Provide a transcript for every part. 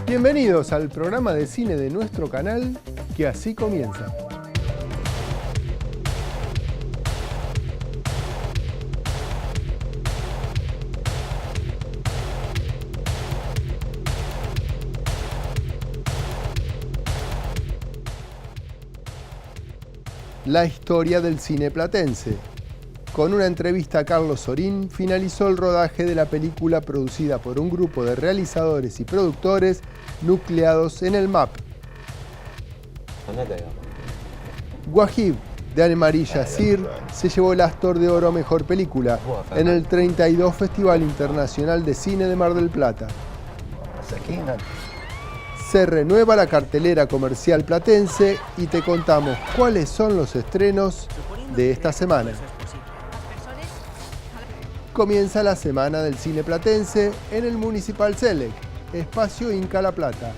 Bienvenidos al programa de cine de nuestro canal, que así comienza. La historia del cine platense. Con una entrevista a Carlos Sorín, finalizó el rodaje de la película producida por un grupo de realizadores y productores nucleados en el MAP. Wajib, de Anne-Marie Jacir, se llevó el Astor de Oro a Mejor Película en el 32 Festival Internacional de Cine de Mar del Plata. Se renueva la cartelera comercial platense y te contamos cuáles son los estrenos de esta semana. Comienza la Semana del Cine Platense en el Municipal Selec, Espacio Inca La Plata.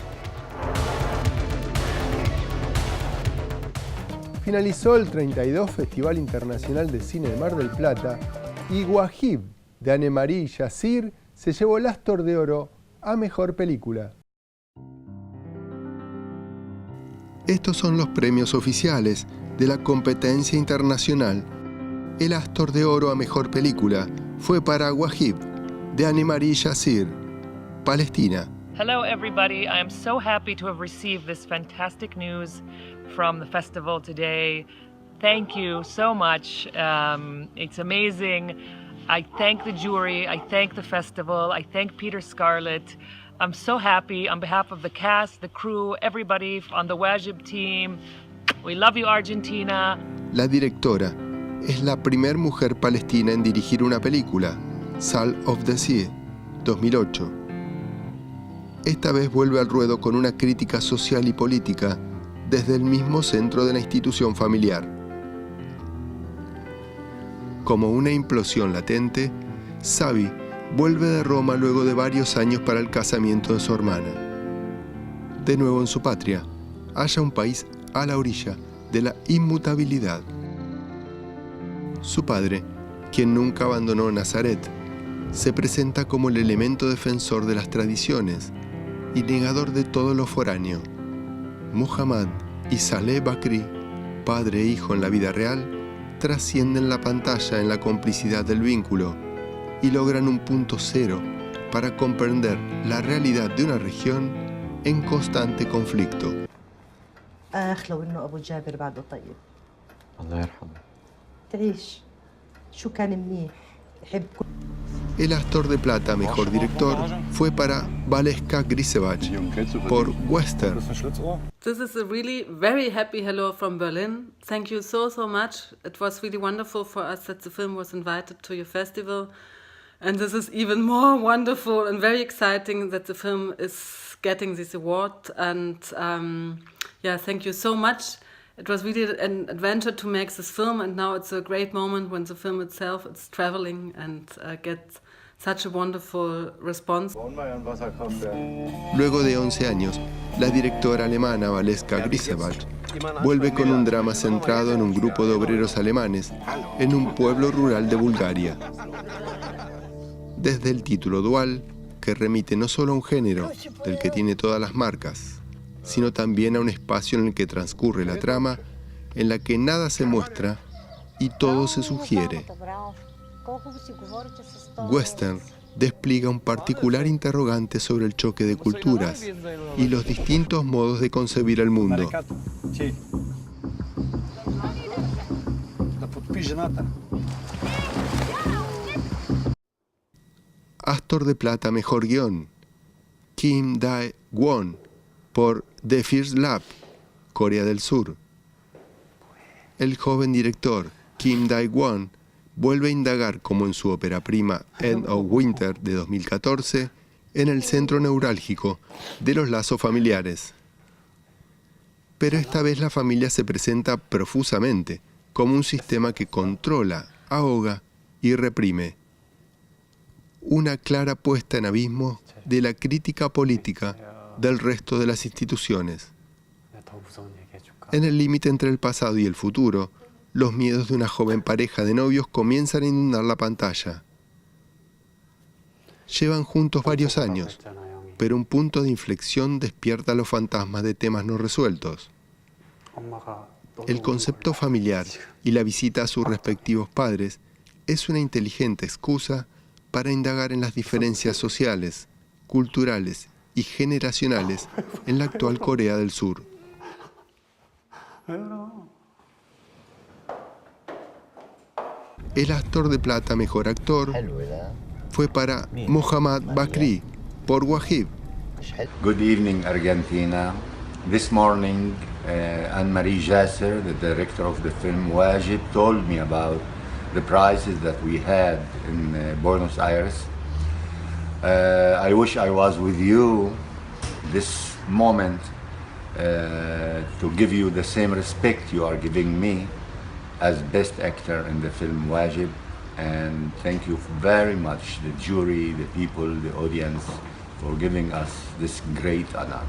Finalizó el 32 Festival Internacional de Cine de Mar del Plata y Wajib, de Anne-Marie Jacir, se llevó el Astor de Oro a Mejor Película. Estos son los premios oficiales de la competencia internacional. El Astor de Oro a Mejor Película fue para Wajib, de Anne-Marie Jacir, Palestina. Hello everybody, I am so happy to have received this fantastic news from the festival today. Thank you so much. It's amazing. I thank the jury, I thank the festival, I thank Peter Scarlett. I'm so happy on behalf of the cast, the crew, everybody on the Wajib team. We love you, Argentina. La directora es la primera mujer palestina en dirigir una película, Salt of the Sea, 2008. Esta vez vuelve al ruedo con una crítica social y política desde el mismo centro de la institución familiar. Como una implosión latente, Savi vuelve de Roma luego de varios años para el casamiento de su hermana. De nuevo en su patria, halla un país a la orilla de la inmutabilidad. Su padre, quien nunca abandonó Nazaret, se presenta como el elemento defensor de las tradiciones y negador de todo lo foráneo. Muhammad y Saleh Bakri, padre e hijo en la vida real, trascienden la pantalla en la complicidad del vínculo y logran un punto cero para comprender la realidad de una región en constante conflicto. El Astor de Plata Mejor Director fue para Valeska Grisevac por Western. This is a really very happy hello from Berlin. Thank you so much. It was really wonderful for us that the film was invited to your festival. And this is even more wonderful and very exciting that the film is getting this award. And yeah, thank you so much. It was really an adventure to make this film, and now it's a great moment when the film itself is traveling and gets such a wonderful response. Luego de 11 años, la directora alemana Valeska Grisevac vuelve con un drama centrado en un grupo de obreros alemanes en un pueblo rural de Bulgaria. Desde el título dual, que remite no solo a un género del que tiene todas las marcas, sino también a un espacio en el que transcurre la trama, en la que nada se muestra y todo se sugiere. Western despliega un particular interrogante sobre el choque de culturas y los distintos modos de concebir el mundo. Astor de Plata Mejor Guión, Kim Dae-won, por The First Lab, Corea del Sur. El joven director Kim Dae-won vuelve a indagar, como en su ópera prima End of Winter de 2014, en el centro neurálgico de los lazos familiares. Pero esta vez la familia se presenta profusamente, como un sistema que controla, ahoga y reprime. Una clara puesta en abismo de la crítica política del resto de las instituciones. En el límite entre el pasado y el futuro, los miedos de una joven pareja de novios comienzan a inundar la pantalla. Llevan juntos varios años, pero un punto de inflexión despierta los fantasmas de temas no resueltos. El concepto familiar y la visita a sus respectivos padres es una inteligente excusa para indagar en las diferencias sociales, culturales y generacionales en la actual Corea del Sur. El actor de plata mejor actor fue para Mohammad Bakri por Wajib. Good evening, Argentina. This morning, Anne-Marie Jasser, the director of the film Wajib, told me about the prices that we had in Buenos Aires. I wish I was with you this moment to give you the same respect you are giving me as best actor in the film Wajib. And thank you very much, the jury, the people, the audience, for giving us this great honor.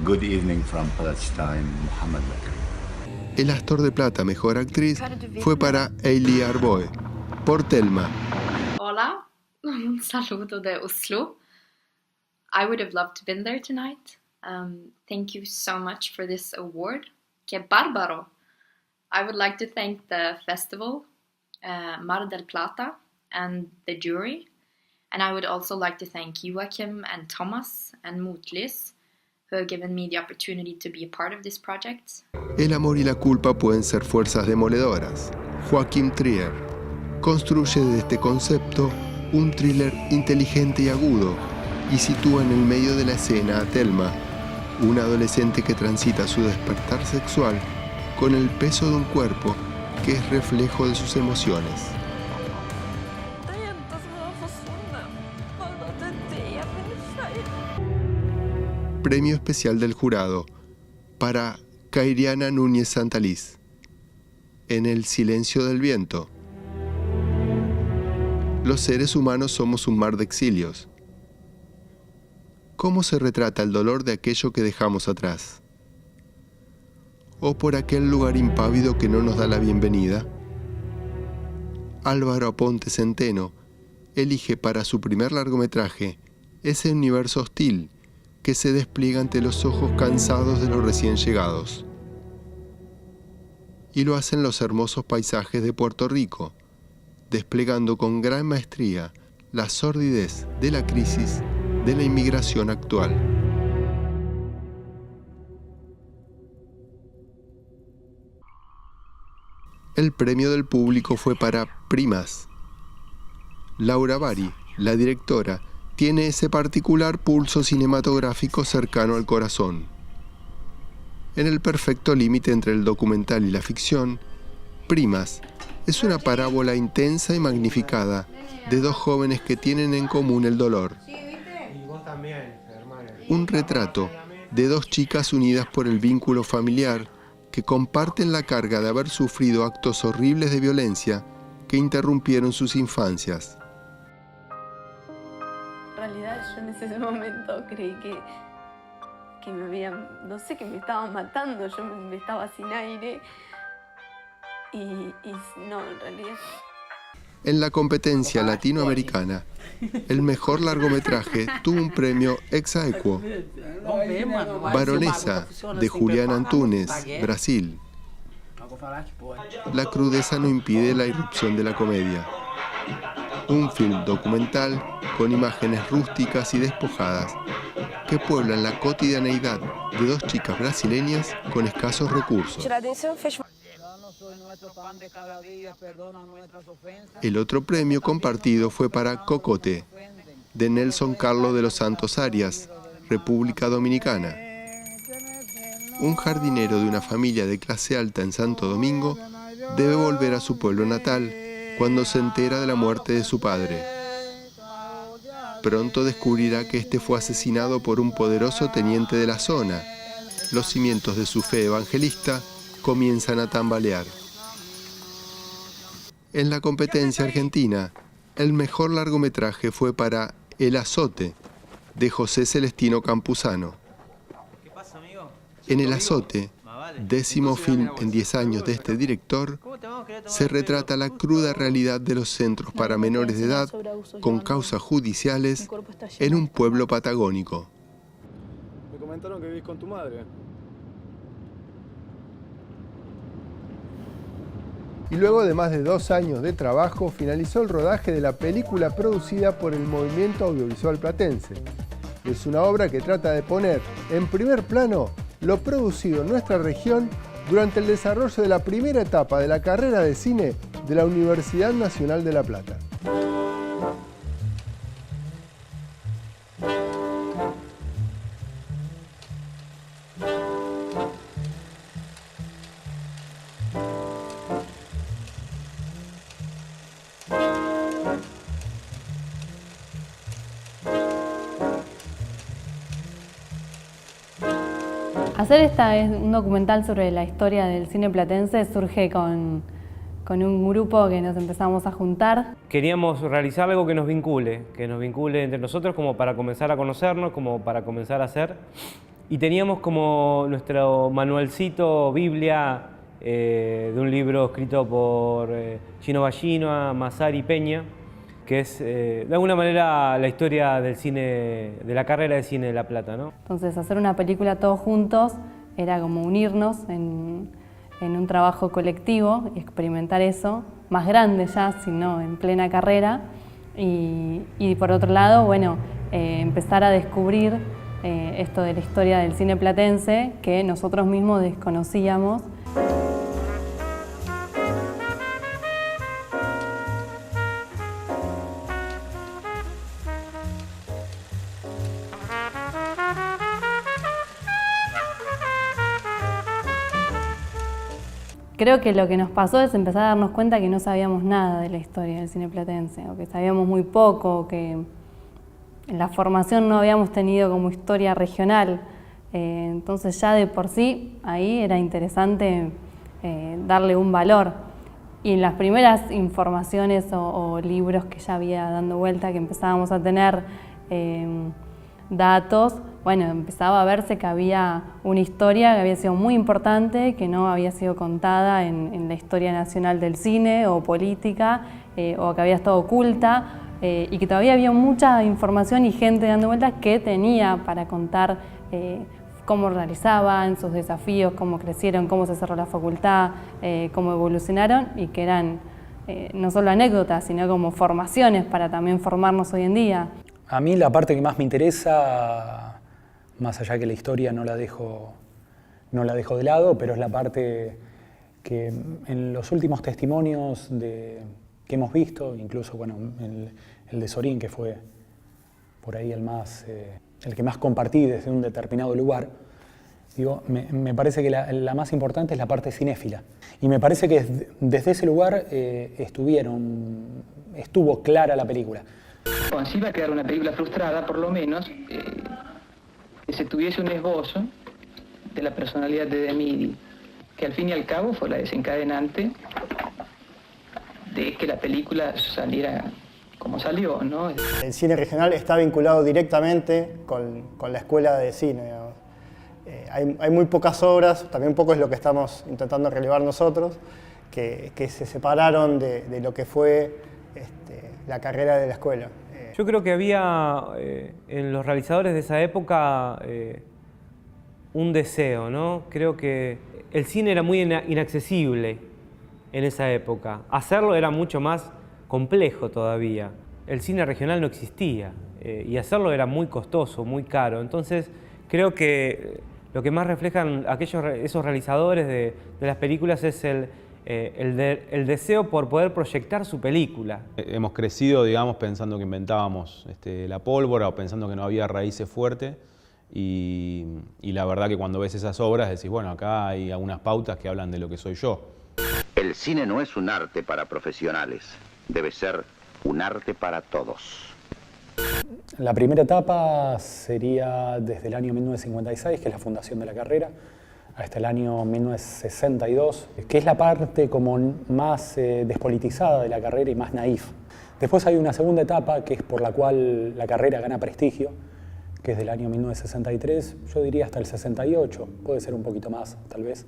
Good evening from Palestine, Mohammad Bakri. El actor de plata mejor actriz fue para Eili Arboe por Thelma. Hola, un saludo de Oslo. I would have loved to been there tonight. Thank you so much for this award. Que bárbaro! I would like to thank the festival, Mar del Plata, and the jury. And I would also like to thank Joachim and Thomas and Motlis, who have given me the opportunity to be a part of this project. El amor y la culpa pueden ser fuerzas demoledoras. Joachim Trier construye de este concepto un thriller inteligente y agudo y sitúa en el medio de la escena a Thelma, una adolescente que transita su despertar sexual con el peso de un cuerpo que es reflejo de sus emociones. Premio especial del jurado para Kairiana Núñez Santaliz. En el silencio del viento. Los seres humanos somos un mar de exilios. ¿Cómo se retrata el dolor de aquello que dejamos atrás? ¿O por aquel lugar impávido que no nos da la bienvenida? Álvaro Aponte Centeno elige para su primer largometraje ese universo hostil que se despliega ante los ojos cansados de los recién llegados. Y lo hacen los hermosos paisajes de Puerto Rico, desplegando con gran maestría la sordidez de la crisis de la inmigración actual. El premio del público fue para Primas. Laura Bari, la directora, tiene ese particular pulso cinematográfico cercano al corazón. En el perfecto límite entre el documental y la ficción, Primas es una parábola intensa y magnificada de dos jóvenes que tienen en común el dolor. Un retrato de dos chicas unidas por el vínculo familiar que comparten la carga de haber sufrido actos horribles de violencia que interrumpieron sus infancias. En realidad yo en ese momento creí que me habían, no sé, que me estaban matando, yo me estaba sin aire y no, en realidad. En la competencia latinoamericana, el mejor largometraje tuvo un premio ex aequo. Baronesa, de Julián Antunes, Brasil. La crudeza no impide la irrupción de la comedia. Un film documental con imágenes rústicas y despojadas que pueblan la cotidianeidad de dos chicas brasileñas con escasos recursos. El otro premio compartido fue para Cocote, de Nelson Carlos de los Santos Arias, República Dominicana. Un jardinero de una familia de clase alta en Santo Domingo debe volver a su pueblo natal cuando se entera de la muerte de su padre. Pronto descubrirá que este fue asesinado por un poderoso teniente de la zona. Los cimientos de su fe evangelista comienzan a tambalear. En la competencia argentina, el mejor largometraje fue para El azote, de José Celestino Campuzano. En El azote, 10º film en 10 años de este director, se retrata la cruda realidad de los centros para menores de edad con causas judiciales en un pueblo patagónico. Me comentaron que vivís con tu madre. Y luego de más de 2 años de trabajo, finalizó el rodaje de la película producida por el Movimiento Audiovisual Platense. Es una obra que trata de poner en primer plano lo producido en nuestra región durante el desarrollo de la primera etapa de la carrera de cine de la Universidad Nacional de La Plata. Hacer un documental sobre la historia del cine platense surge con un grupo que nos empezamos a juntar. Queríamos realizar algo que nos vincule entre nosotros como para comenzar a conocernos, como para comenzar a hacer. Y teníamos como nuestro manualcito, Biblia, de un libro escrito por Gino Ballinoa, Masari Peña, que es de alguna manera la historia del cine, de la carrera de cine de La Plata, ¿no? Entonces hacer una película todos juntos era como unirnos en un trabajo colectivo y experimentar eso, más grande ya, sino en plena carrera. Y por otro lado, bueno, empezar a descubrir esto de la historia del cine platense que nosotros mismos desconocíamos. Creo que lo que nos pasó es empezar a darnos cuenta que no sabíamos nada de la historia del cine platense, o que sabíamos muy poco, o que en la formación no habíamos tenido como historia regional. Entonces ya de por sí ahí era interesante darle un valor. Y en las primeras informaciones o libros que ya había dando vuelta, que empezábamos a tener datos, bueno, empezaba a verse que había una historia que había sido muy importante, que no había sido contada en la historia nacional del cine o política, o que había estado oculta, y que todavía había mucha información y gente dando vueltas que tenía para contar cómo realizaban, sus desafíos, cómo crecieron, cómo se cerró la facultad, cómo evolucionaron, y que eran no solo anécdotas, sino como formaciones para también formarnos hoy en día. A mí la parte que más me interesa, más allá que la historia no la dejo de lado, pero es la parte que en los últimos testimonios que hemos visto, incluso bueno, el de Sorín, que fue por ahí el que más compartí desde un determinado lugar, digo, me parece que la más importante es la parte cinéfila. Y me parece que desde ese lugar estuvo clara la película. Bueno, si iba a quedar una película frustrada, por lo menos, que se tuviese un esbozo de la personalidad de Demidi, que al fin y al cabo fue la desencadenante de que la película saliera como salió, ¿no? El cine regional está vinculado directamente con la escuela de cine, digamos. Hay muy pocas obras, también poco es lo que estamos intentando relevar nosotros, que se separaron de lo que fue la carrera de la escuela. Yo creo que había en los realizadores de esa época un deseo, ¿no? Creo que el cine era muy inaccesible en esa época. Hacerlo era mucho más complejo todavía. El cine regional no existía y hacerlo era muy costoso, muy caro. Entonces creo que lo que más reflejan esos realizadores de las películas es el deseo por poder proyectar su película. Hemos crecido, digamos, pensando que inventábamos la pólvora o pensando que no había raíces fuertes y la verdad que cuando ves esas obras decís, bueno, acá hay algunas pautas que hablan de lo que soy yo. El cine no es un arte para profesionales, debe ser un arte para todos. La primera etapa sería desde el año 1956, que es la fundación de la carrera, hasta el año 1962, que es la parte como más despolitizada de la carrera y más naif. Después hay una segunda etapa, que es por la cual la carrera gana prestigio, que es del año 1963, yo diría hasta el 68, puede ser un poquito más, tal vez,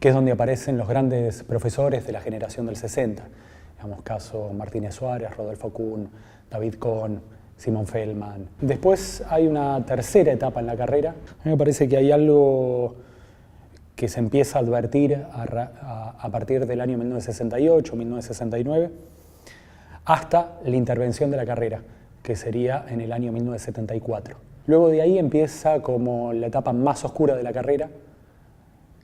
que es donde aparecen los grandes profesores de la generación del 60. Digamos, caso Martínez Suárez, Rodolfo Kuhn, David Kohn, Simon Feldman. Después hay una tercera etapa en la carrera. A mí me parece que hay algo que se empieza a advertir a partir del año 1968, 1969, hasta la intervención de la carrera, que sería en el año 1974. Luego de ahí empieza como la etapa más oscura de la carrera,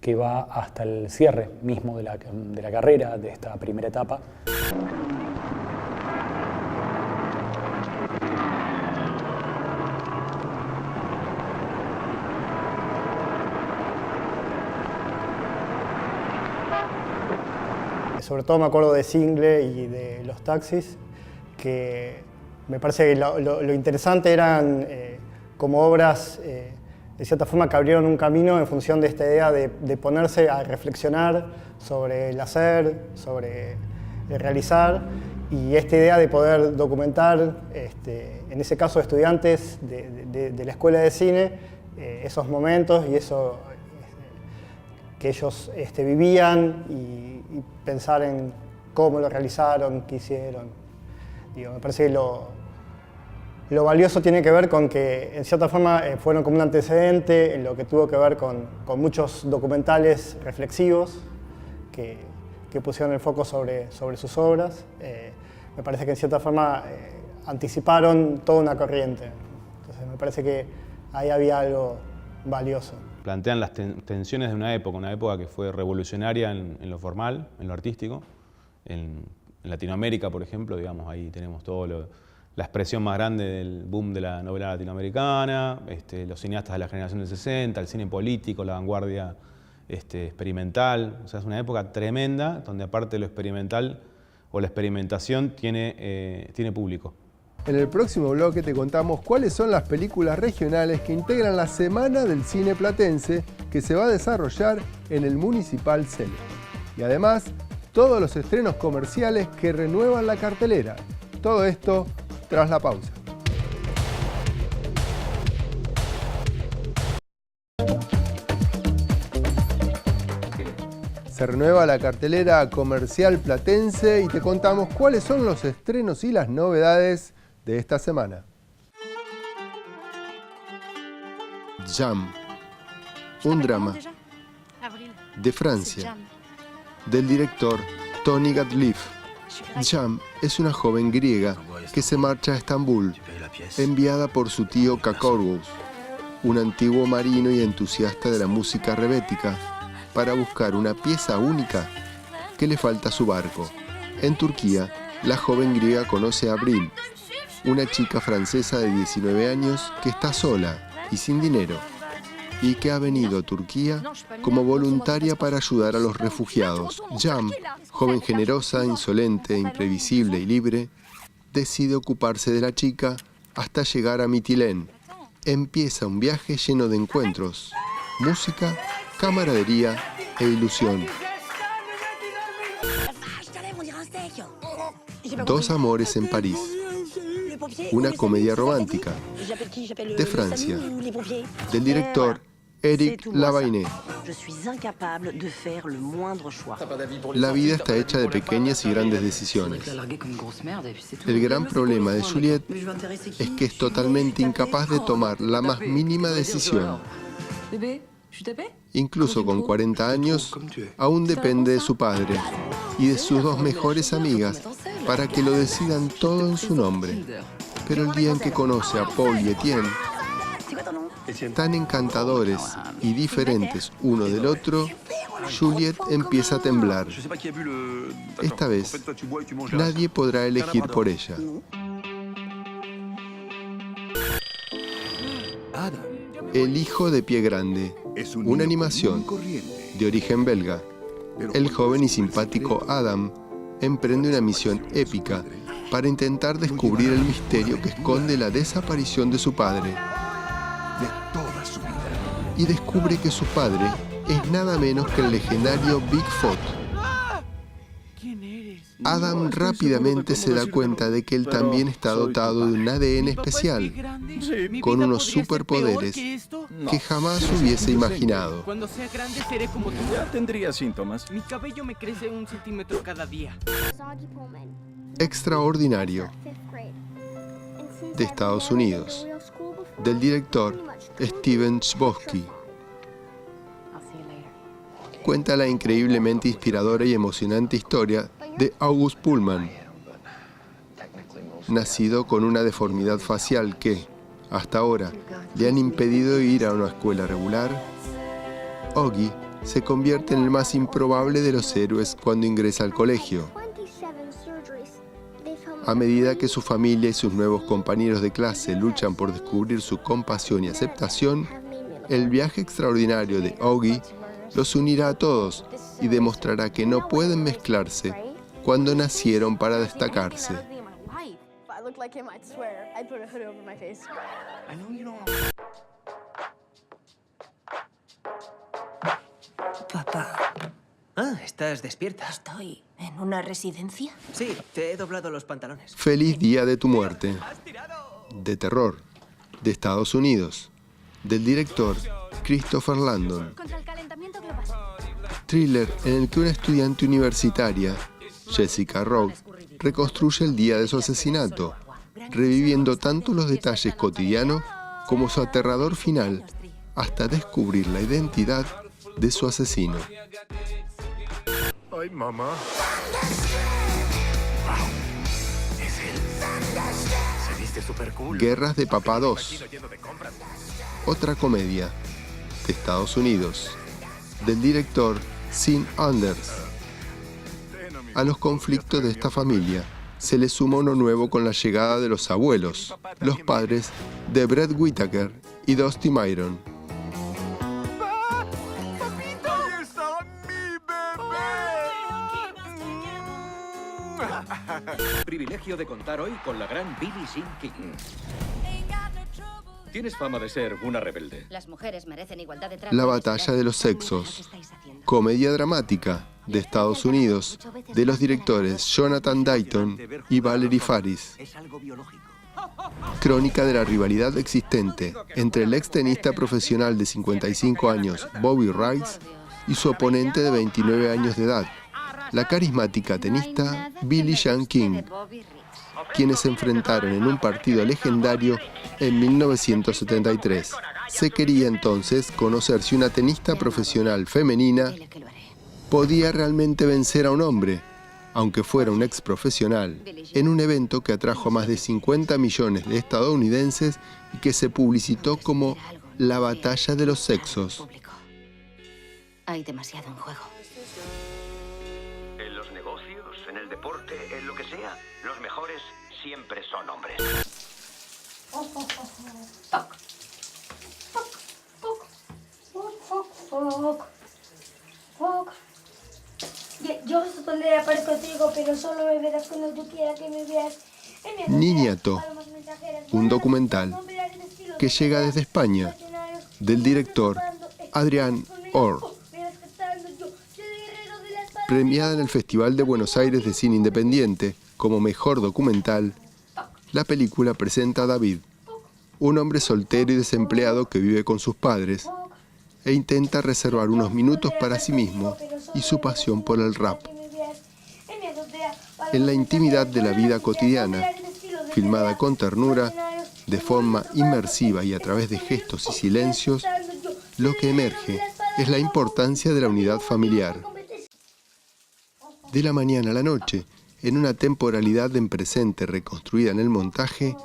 que va hasta el cierre mismo de la carrera, de esta primera etapa. Sobre todo me acuerdo de Single y de Los Taxis, que me parece que lo interesante eran como obras de cierta forma que abrieron un camino en función de esta idea de ponerse a reflexionar sobre el hacer, sobre el realizar, y esta idea de poder documentar, en ese caso estudiantes de la escuela de cine, esos momentos y eso que ellos vivían y pensar en cómo lo realizaron, qué hicieron. Digo, me parece que lo valioso tiene que ver con que, en cierta forma, fueron como un antecedente en lo que tuvo que ver con muchos documentales reflexivos que pusieron el foco sobre sus obras. Me parece que, en cierta forma, anticiparon toda una corriente. Entonces, me parece que ahí había algo valioso. Plantean las tensiones de una época que fue revolucionaria en lo formal, en lo artístico. En Latinoamérica, por ejemplo, digamos, ahí tenemos todo la expresión más grande del boom de la novela latinoamericana, los cineastas de la generación del 60, el cine político, la vanguardia experimental. O sea, es una época tremenda donde aparte de lo experimental o la experimentación tiene público. En el próximo bloque te contamos cuáles son las películas regionales que integran la Semana del Cine Platense que se va a desarrollar en el Municipal Cele. Y además, todos los estrenos comerciales que renuevan la cartelera. Todo esto tras la pausa. Se renueva la cartelera comercial platense y te contamos cuáles son los estrenos y las novedades de esta semana. Jam, un drama de Francia, del director Tony Gatliff. Jam es una joven griega que se marcha a Estambul, enviada por su tío Kakorgos, un antiguo marino y entusiasta de la música rebética, para buscar una pieza única que le falta a su barco. En Turquía, la joven griega conoce a Abril, una chica francesa de 19 años que está sola y sin dinero, y que ha venido a Turquía como voluntaria para ayudar a los refugiados. Jam, joven generosa, insolente, imprevisible y libre, decide ocuparse de la chica hasta llegar a Mitilene. Empieza un viaje lleno de encuentros, música, camaradería e ilusión. Dos amores en París, una comedia romántica de Francia, del director Éric Lavainet. La vida está hecha de pequeñas y grandes decisiones. El gran problema de Juliette es que es totalmente incapaz de tomar la más mínima decisión. Incluso con 40 años, aún depende de su padre y de sus dos mejores amigas para que lo decidan todo en su nombre. Pero el día en que conoce a Paul y Etienne, tan encantadores y diferentes uno del otro, Juliette empieza a temblar. Esta vez, nadie podrá elegir por ella. El hijo de pie grande, una animación de origen belga. El joven y simpático Adam emprende una misión épica para intentar descubrir el misterio que esconde la desaparición de su padre. Y descubre que su padre es nada menos que el legendario Bigfoot. Adam rápidamente se da cuenta de que él también está dotado de un ADN especial, con unos superpoderes que jamás hubiese imaginado. Cuando sea grande seré como tú. Ya tendría síntomas. Mi cabello me crece 1 centímetro cada día. Extraordinario, de Estados Unidos, del director Steven Chbosky. Cuenta la increíblemente inspiradora y emocionante historia de August Pullman, nacido con una deformidad facial que, hasta ahora, le han impedido ir a una escuela regular. Augie se convierte en el más improbable de los héroes cuando ingresa al colegio. A medida que su familia y sus nuevos compañeros de clase luchan por descubrir su compasión y aceptación, el viaje extraordinario de Augie los unirá a todos y demostrará que no pueden mezclarse cuando nacieron para destacarse. Papá. Ah, estás despierta. ¿Estoy en una residencia? Sí, te he doblado los pantalones. Feliz día de tu muerte, de terror, de Estados Unidos, del director Christopher Landon. Thriller en el que una estudiante universitaria, Jessica Rogue, reconstruye el día de su asesinato, reviviendo tanto los detalles cotidianos como su aterrador final, hasta descubrir la identidad de su asesino. Ay, mamá. Es él. Se viste súper cool. Guerras de Papá 2. Otra comedia, de Estados Unidos, del director Sean Anders. A los conflictos de esta familia se le suma uno nuevo con la llegada de los abuelos, los padres de Brett Whitaker y Dusty Myron. ¡Ahí está mi bebé! Privilegio de contar hoy con la gran Billie Jean King. Tienes fama de ser una rebelde. Las mujeres merecen igualdad de trato. La batalla de los sexos, comedia dramática, de Estados Unidos, de los directores Jonathan Dayton y Valerie Faris. Crónica de la rivalidad existente entre el ex tenista profesional de 55 años, Bobby Rice, y su oponente de 29 años de edad, la carismática tenista Billie Jean King, quienes se enfrentaron en un partido legendario en 1973. Se quería entonces conocer si una tenista profesional femenina podía realmente vencer a un hombre, aunque fuera un ex profesional, en un evento que atrajo a más de 50 millones de estadounidenses y que se publicitó como la batalla de los sexos. Hay demasiado en juego. En los negocios, en el deporte, en lo que sea, los mejores siempre son hombres. Yo solo le aparezco contigo, pero solo me verás cuando tú quieras que me veas. Niñato, un documental que llega desde España, del director Adrián Orr. Premiada en el Festival de Buenos Aires de Cine Independiente como mejor documental, la película presenta a David, un hombre soltero y desempleado que vive con sus padres e intenta reservar unos minutos para sí mismo y su pasión por el rap. En la intimidad de la vida cotidiana, filmada con ternura, de forma inmersiva y a través de gestos y silencios, lo que emerge es la importancia de la unidad familiar. De la mañana a la noche, en una temporalidad en presente reconstruida en el montaje,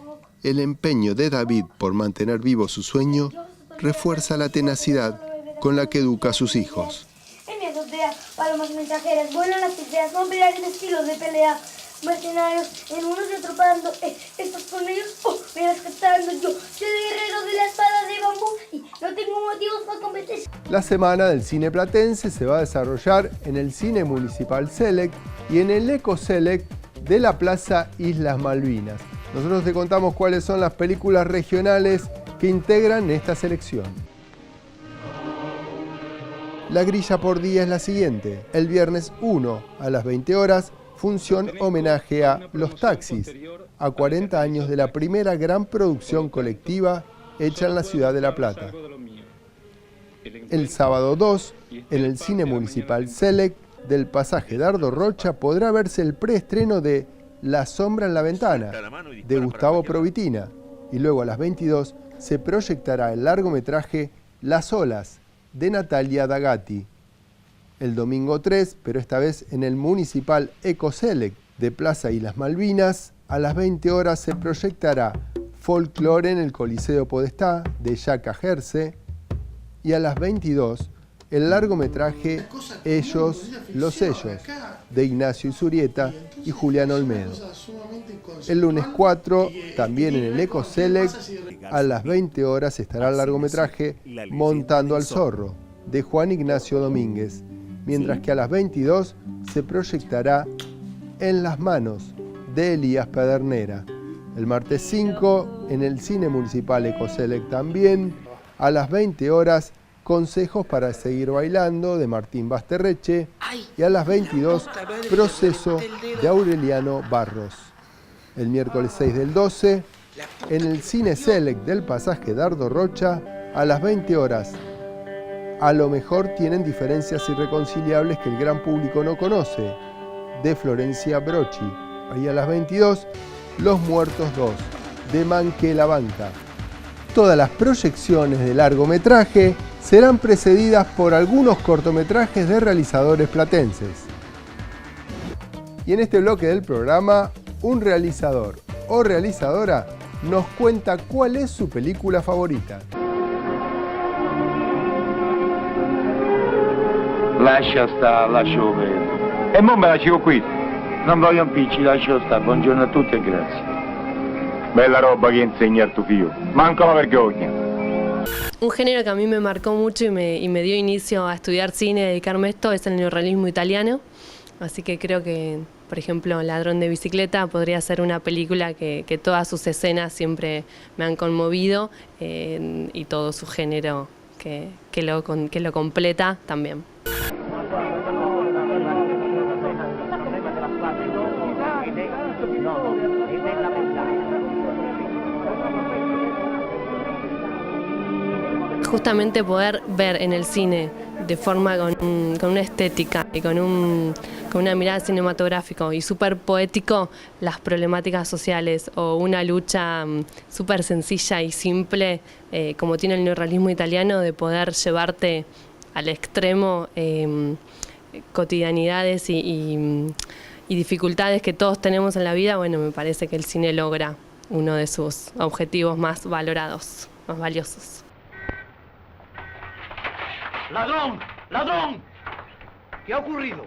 el empeño de David por mantener vivo su sueño refuerza la tenacidad con la que educa a sus hijos. En mi azotea, palomas mensajeras, vuelan las ideas, no pelear en estilos de pelea. Mercenarios, en unos y otro bando, estás con ellos, me rescatando yo. Soy guerrero de la espada de bambú y no tengo motivos para competir. La semana del cine platense se va a desarrollar en el Cine Municipal Select y en el Eco Select de la Plaza Islas Malvinas. Nosotros te contamos cuáles son las películas regionales que integran esta selección. La grilla por día es la siguiente. El viernes 1 a las 20 horas, función homenaje a Los Taxis, a 40 años de la primera gran producción colectiva hecha en la ciudad de La Plata. El sábado 2, en el Cine Municipal Select del Pasaje Dardo Rocha, podrá verse el preestreno de La sombra en la ventana, de Gustavo Provitina, y luego a las 22 se proyectará el largometraje Las olas, de Natalia Dagatti. El domingo 3, pero esta vez en el Municipal Ecoselect de Plaza Islas Malvinas, a las 20 horas se proyectará Folklore en el Coliseo Podestá, de Jaca Gerse, y a las 22 el largometraje Ellos, los Ellos, de Ignacio Isurieta y Julián Olmedo. El lunes 4, también en el Ecoselect, a las 20 horas estará el largometraje Montando al Zorro, de Juan Ignacio Domínguez, mientras que a las 22 se proyectará En las manos, de Elías Pedernera. El martes 5, en el Cine Municipal Ecoselect también, a las 20 horas, Consejos para seguir bailando, de Martín Basterreche, y a las 22, Proceso, de Aureliano Barros. El miércoles 6 del 12, en el Cine Select del Pasaje Dardo Rocha, a las 20 horas, A lo mejor tienen diferencias irreconciliables que el gran público no conoce, de Florencia Brochi. Ahí a las 22, Los Muertos 2, de Manque la Banca. Todas las proyecciones de largometraje serán precedidas por algunos cortometrajes de realizadores platenses. Y en este bloque del programa, un realizador o realizadora nos cuenta cuál es su película favorita. Lascia sta, lascio perdere. E mo me la ciò qui. Non voglio impicci, lascio sta. Buongiorno a tutti e grazie. Bella roba che insegni a tuo figlio. Manca la vergogna. Un género que a mí me marcó mucho y me dio inicio a estudiar cine y dedicarme a esto es el neorrealismo italiano. Así que creo que, por ejemplo, Ladrón de bicicleta podría ser una película que todas sus escenas siempre me han conmovido y todo su género que lo completa también. Justamente poder ver en el cine de forma con una estética y con una mirada cinematográfica y súper poético las problemáticas sociales o una lucha súper sencilla y simple como tiene el neorrealismo italiano, de poder llevarte al extremo cotidianidades y dificultades que todos tenemos en la vida. Bueno, me parece que el cine logra uno de sus objetivos más valorados, más valiosos. ¡Ladrón! ¡Ladrón! ¿Qué ha ocurrido?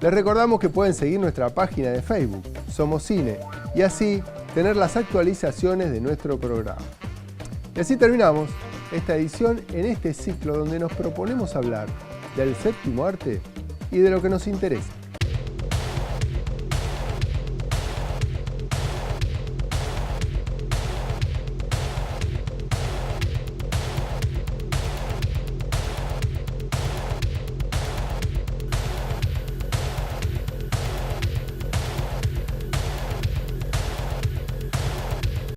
Les recordamos que pueden seguir nuestra página de Facebook, Somos Cine, y así tener las actualizaciones de nuestro programa. Y así terminamos esta edición en este ciclo donde nos proponemos hablar del séptimo arte y de lo que nos interesa.